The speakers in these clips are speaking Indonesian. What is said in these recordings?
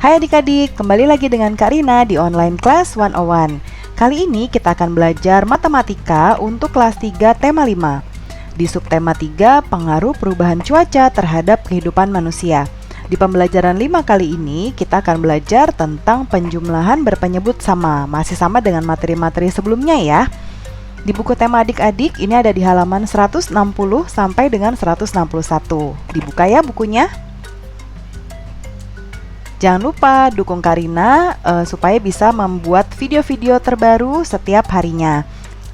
Hai adik-adik, kembali lagi dengan Kak Rina di Online Class 101. Kali ini kita akan belajar matematika untuk kelas 3 tema 5. Di subtema 3, pengaruh perubahan cuaca terhadap kehidupan manusia. Di pembelajaran 5 kali ini, kita akan belajar tentang penjumlahan berpenyebut sama. Masih sama dengan materi-materi sebelumnya ya. Di buku tema adik-adik, ini ada di halaman 160 sampai dengan 161. Dibuka ya bukunya. Jangan lupa dukung Kak Rina supaya bisa membuat video-video terbaru setiap harinya.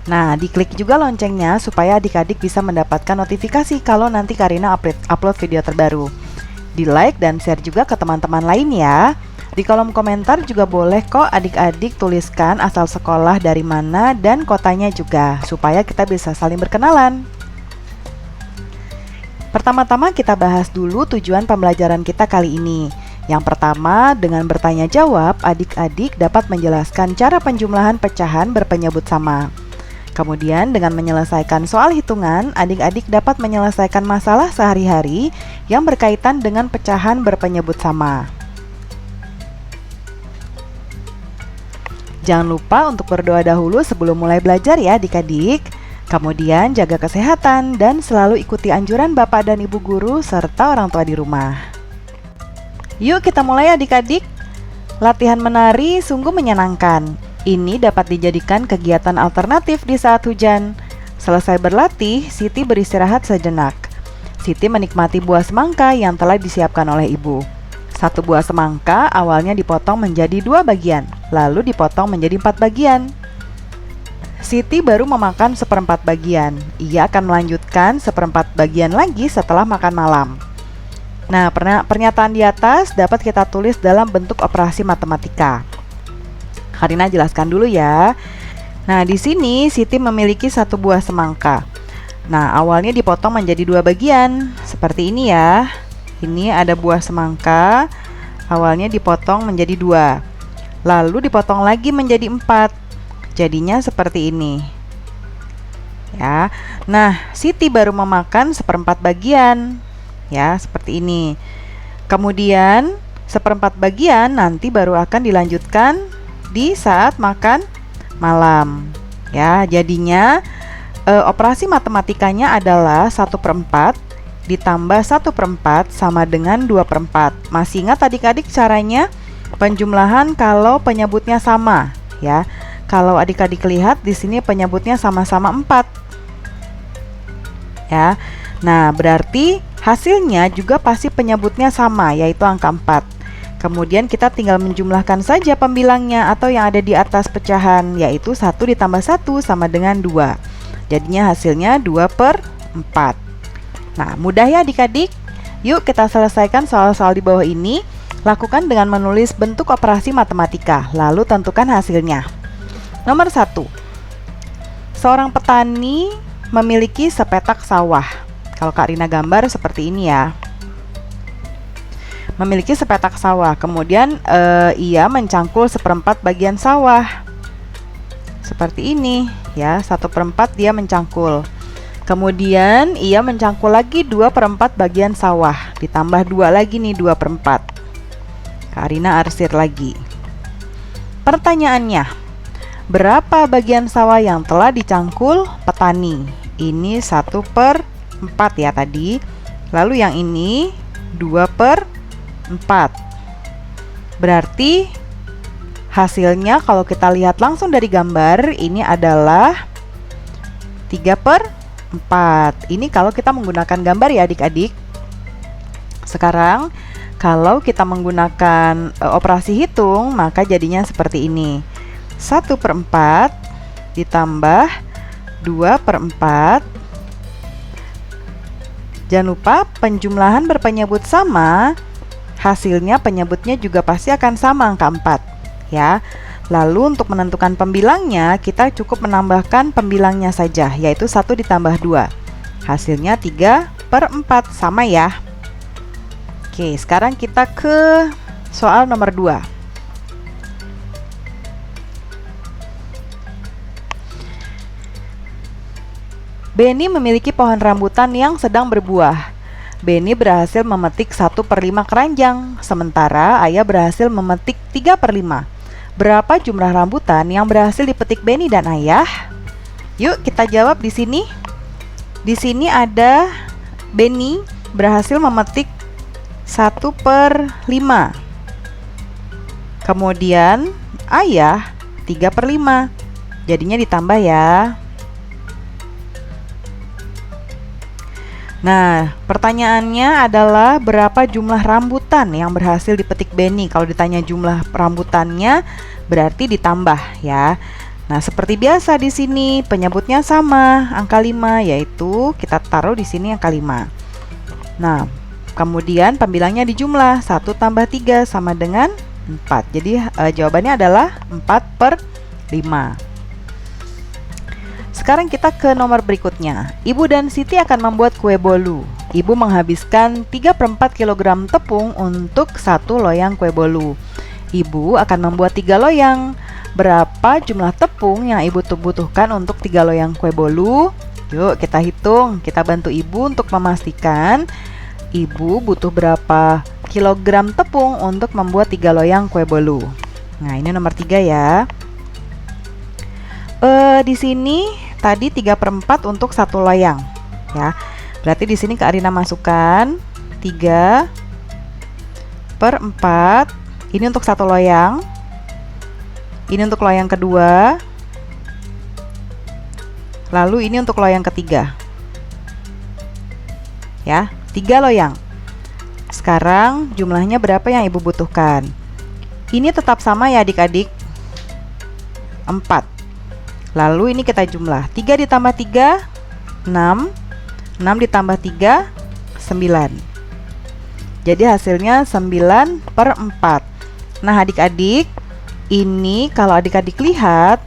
Nah, diklik juga loncengnya supaya adik-adik bisa mendapatkan notifikasi kalau nanti Kak Rina upload video terbaru. Di like dan share juga ke teman-teman lain ya. Di kolom komentar juga boleh kok adik-adik tuliskan asal sekolah dari mana dan kotanya juga, supaya kita bisa saling berkenalan. Pertama-tama kita bahas dulu tujuan pembelajaran kita kali ini. Yang pertama, dengan bertanya jawab, adik-adik dapat menjelaskan cara penjumlahan pecahan berpenyebut sama. Kemudian, dengan menyelesaikan soal hitungan, adik-adik dapat menyelesaikan masalah sehari-hari yang berkaitan dengan pecahan berpenyebut sama. Jangan lupa untuk berdoa dahulu sebelum mulai belajar ya adik-adik. Kemudian, jaga kesehatan dan selalu ikuti anjuran Bapak dan Ibu guru serta orang tua di rumah. Yuk kita mulai adik-adik. Latihan menari sungguh menyenangkan. Ini dapat dijadikan kegiatan alternatif di saat hujan. Selesai berlatih, Siti beristirahat sejenak. Siti menikmati buah semangka yang telah disiapkan oleh ibu. Satu buah semangka awalnya dipotong menjadi 2 bagian, lalu dipotong menjadi 4 bagian. Siti baru memakan 1/4 bagian. Ia akan melanjutkan 1/4 bagian lagi setelah makan malam. Nah, pernyataan di atas dapat kita tulis dalam bentuk operasi matematika. Kak Rina jelaskan dulu ya. Nah, di sini Siti memiliki 1 buah semangka. Nah, awalnya dipotong menjadi 2 bagian, seperti ini ya. Ini ada buah semangka, awalnya dipotong menjadi 2, lalu dipotong lagi menjadi 4. Jadinya seperti ini. Ya. Nah, Siti baru memakan 1/4 bagian. Ya, seperti ini. Kemudian 1/4 bagian nanti baru akan dilanjutkan di saat makan malam. Ya, jadinya operasi matematikanya adalah 1/4 ditambah 1/4 sama dengan 2/4. Masih ingat adik-adik caranya penjumlahan kalau penyebutnya sama, ya. Kalau adik-adik lihat di sini penyebutnya sama-sama 4. Ya. Nah, berarti hasilnya juga pasti penyebutnya sama, yaitu angka 4. Kemudian kita tinggal menjumlahkan saja pembilangnya atau yang ada di atas pecahan, yaitu 1 ditambah 1 sama dengan 2. Jadinya hasilnya 2/4. Nah, mudah ya adik-adik. Yuk kita selesaikan soal-soal di bawah ini. Lakukan dengan menulis bentuk operasi matematika, lalu tentukan hasilnya. Nomor 1. Seorang petani memiliki sepetak sawah. Kalau Kak Rina gambar seperti ini ya. Memiliki sepetak sawah. Kemudian ia mencangkul 1/4 bagian sawah. Seperti ini ya, 1/4 dia mencangkul. Kemudian ia mencangkul lagi 2/4 bagian sawah. Ditambah 2 lagi nih, 2/4. Kak Rina arsir lagi. Pertanyaannya, berapa bagian sawah yang telah dicangkul petani? Ini 1/4 ya tadi. Lalu yang ini 2/4. Berarti hasilnya kalau kita lihat langsung dari gambar, ini adalah 3/4. Ini kalau kita menggunakan gambar ya adik-adik. Sekarang kalau kita menggunakan operasi hitung, maka jadinya seperti ini. 1/4 ditambah 2/4. Jangan lupa penjumlahan berpenyebut sama, hasilnya penyebutnya juga pasti akan sama, angka 4 ya. Lalu untuk menentukan pembilangnya, kita cukup menambahkan pembilangnya saja, yaitu 1 ditambah 2. Hasilnya 3/4, sama ya. Oke, sekarang kita ke soal nomor 2. Benny memiliki pohon rambutan yang sedang berbuah. Beni berhasil memetik 1/5 keranjang, sementara ayah berhasil memetik 3/5. Berapa jumlah rambutan yang berhasil dipetik Beni dan ayah? Yuk kita jawab di sini. Di sini ada Beni berhasil memetik 1/5. Kemudian ayah 3/5. Jadinya ditambah ya. Nah, pertanyaannya adalah berapa jumlah rambutan yang berhasil dipetik Beni? Kalau ditanya jumlah rambutannya berarti ditambah ya. Nah, seperti biasa di sini penyebutnya sama, angka 5, yaitu kita taruh di sini angka 5. Nah, kemudian pembilangnya dijumlah, 1 tambah 3 sama dengan 4. Jadi jawabannya adalah 4/5. Sekarang kita ke nomor berikutnya. Ibu dan Siti akan membuat kue bolu. Ibu menghabiskan 3/4 kg tepung untuk 1 loyang kue bolu. Ibu akan membuat 3 loyang. Berapa jumlah tepung yang ibu butuhkan untuk 3 loyang kue bolu? Yuk kita hitung. Kita bantu ibu untuk memastikan ibu butuh berapa kilogram tepung untuk membuat 3 loyang kue bolu. Nah, ini nomor 3 ya. Di sini tadi 3/4 untuk 1 loyang ya. Berarti di sini Kak Arina masukkan 3/4. Ini untuk 1 loyang. Ini untuk loyang kedua. Lalu ini untuk loyang ketiga. Ya, 3 loyang. Sekarang jumlahnya berapa yang ibu butuhkan? Ini tetap sama ya adik-adik, 4. Lalu ini kita jumlah, 3 ditambah 3, 6. 6 ditambah 3, 9. Jadi hasilnya 9/4. Nah adik-adik, ini kalau adik-adik lihat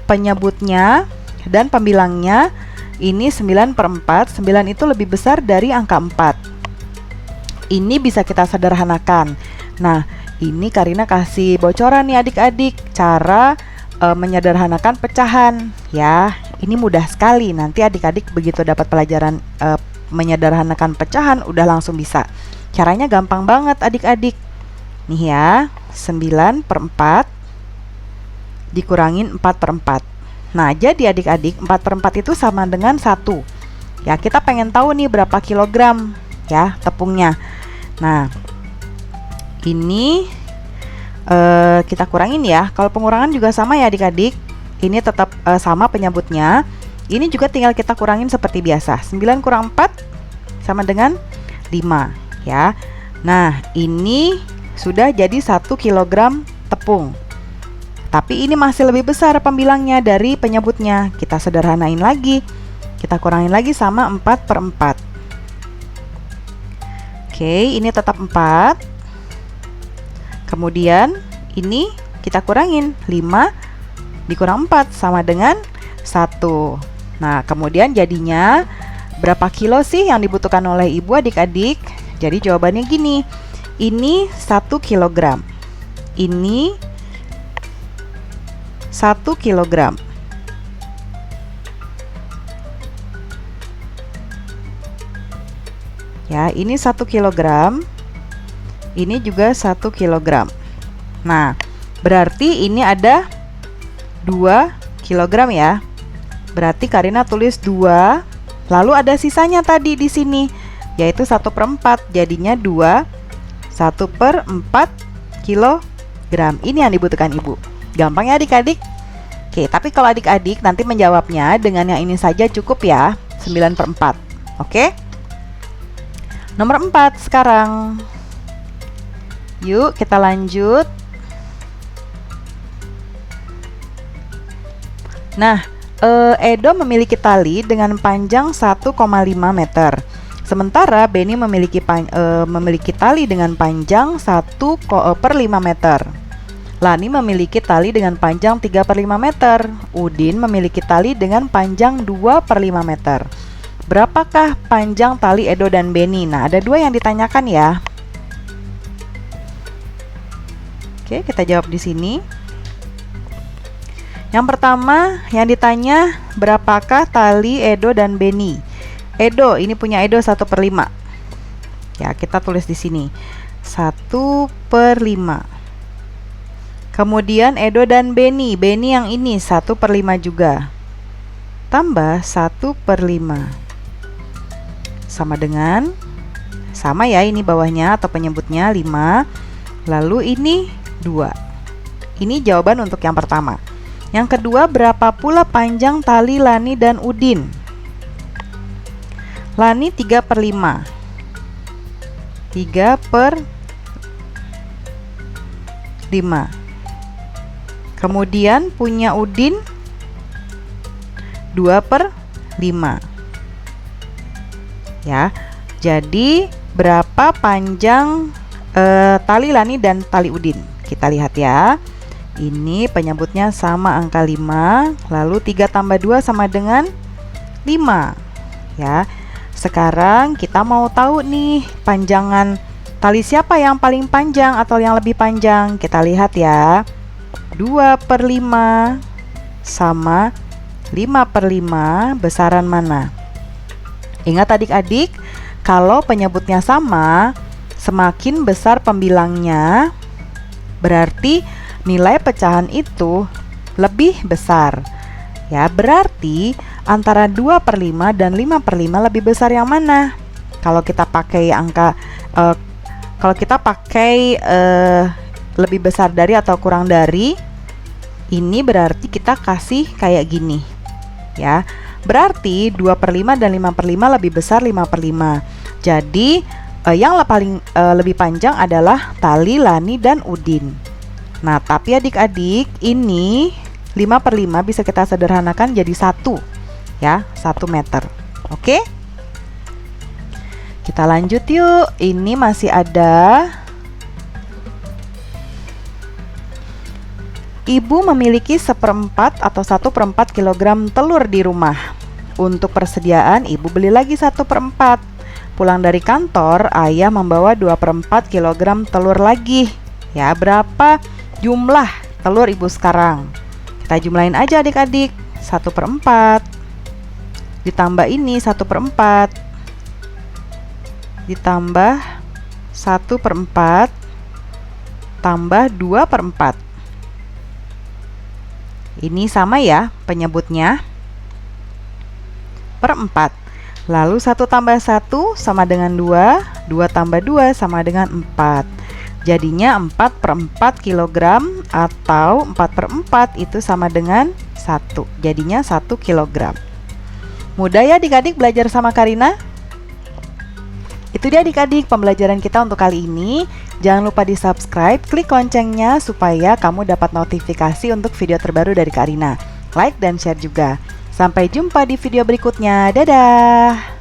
penyebutnya dan pembilangnya, ini 9/4. 9 itu lebih besar dari angka 4. Ini bisa kita sederhanakan. Nah, ini Karina kasih bocoran nih adik-adik, cara menyederhanakan pecahan ya. Ini mudah sekali. Nanti adik-adik begitu dapat pelajaran menyederhanakan pecahan udah langsung bisa. Caranya gampang banget adik-adik. Nih ya, 9/4 dikurangin 4/4. Nah, jadi adik-adik 4/4 itu sama dengan 1. Ya, kita pengen tahu nih berapa kilogram ya tepungnya. Nah, ini kita kurangin ya. Kalau pengurangan juga sama ya adik-adik. Ini tetap sama penyebutnya. Ini juga tinggal kita kurangin seperti biasa. 9 kurang 4 sama dengan 5 ya. Nah, ini sudah jadi 1 kg tepung. Tapi ini masih lebih besar pembilangnya dari penyebutnya. Kita sederhanain lagi. Kita kurangin lagi sama 4/4. Oke, ini tetap 4. Kemudian ini kita kurangin, 5 dikurang 4 sama dengan 1. Nah, kemudian jadinya berapa kilo sih yang dibutuhkan oleh ibu adik-adik? Jadi jawabannya gini, ini 1 kilogram, ini 1 kilogram. Ya, ini 1 kilogram. Ini juga 1 kilogram. Nah, berarti ini ada 2 kilogram ya. Berarti Karina tulis 2. Lalu ada sisanya tadi di sini, yaitu 1/4. Jadinya 2, 1/4 kilogram. Ini yang dibutuhkan ibu. Gampang ya adik-adik? Oke, tapi kalau adik-adik nanti menjawabnya dengan yang ini saja cukup ya, 9/4. Oke? Nomor 4 sekarang. Yuk kita lanjut. Nah, Edo memiliki tali dengan panjang 1,5 meter. Sementara Beni memiliki tali dengan panjang 1/5 meter. Lani memiliki tali dengan panjang 3/5 meter. Udin memiliki tali dengan panjang 2/5 meter. Berapakah panjang tali Edo dan Beni? Nah, ada 2 yang ditanyakan ya. Oke, kita jawab di sini. Yang pertama yang ditanya, berapakah tali Edo dan Beni? Edo, ini punya Edo 1/5. Ya, kita tulis di sini 1/5. Kemudian Edo dan Beni yang ini 1/5 juga. Tambah 1/5. Sama dengan, sama ya ini bawahnya atau penyebutnya 5. Lalu ini 2. Ini jawaban untuk yang pertama. Yang kedua, berapa pula panjang tali Lani dan Udin? Lani 3/5. 3/5. Kemudian punya Udin 2/5. Ya, jadi berapa panjang tali Lani dan tali Udin? Kita lihat ya. Ini penyebutnya sama angka 5, lalu 3 tambah 2 sama dengan 5. Ya. Sekarang kita mau tahu nih panjangan tali siapa yang paling panjang atau yang lebih panjang. Kita lihat ya. 2/5 sama 5/5 besaran mana? Ingat adik-adik, kalau penyebutnya sama, semakin besar pembilangnya, berarti nilai pecahan itu lebih besar. Ya, berarti antara 2/5 dan 5/5 lebih besar yang mana? Kalau kita pakai angka lebih besar dari atau kurang dari, ini berarti kita kasih kayak gini. Ya. Berarti 2/5 dan 5/5 lebih besar 5/5. Jadi yang paling lebih panjang adalah tali Lani dan Udin. Nah, tapi adik-adik, ini 5/5 bisa kita sederhanakan jadi 1, ya, 1 meter. Oke? Kita lanjut yuk. Ini masih ada. Ibu memiliki 1/4 atau 1/4 kilogram telur di rumah. Untuk persediaan, ibu beli lagi 1/4. Pulang dari kantor, ayah membawa 2/4 kilogram telur lagi. Ya, berapa jumlah telur ibu sekarang? Kita jumlahin aja adik-adik. 1/4 ditambah ini 1/4 ditambah 1/4 tambah 2/4. Ini sama ya penyebutnya, per 4. Lalu 1 tambah 1 sama dengan 2, 2 tambah 2 sama dengan 4. Jadinya 4/4 kilogram atau 4/4 itu sama dengan 1. Jadinya 1 kilogram. Mudah ya adik-adik belajar sama Karina? Itu dia adik-adik pembelajaran kita untuk kali ini. Jangan lupa di subscribe, klik loncengnya supaya kamu dapat notifikasi untuk video terbaru dari Karina. Like dan share juga. Sampai jumpa di video berikutnya. Dadah!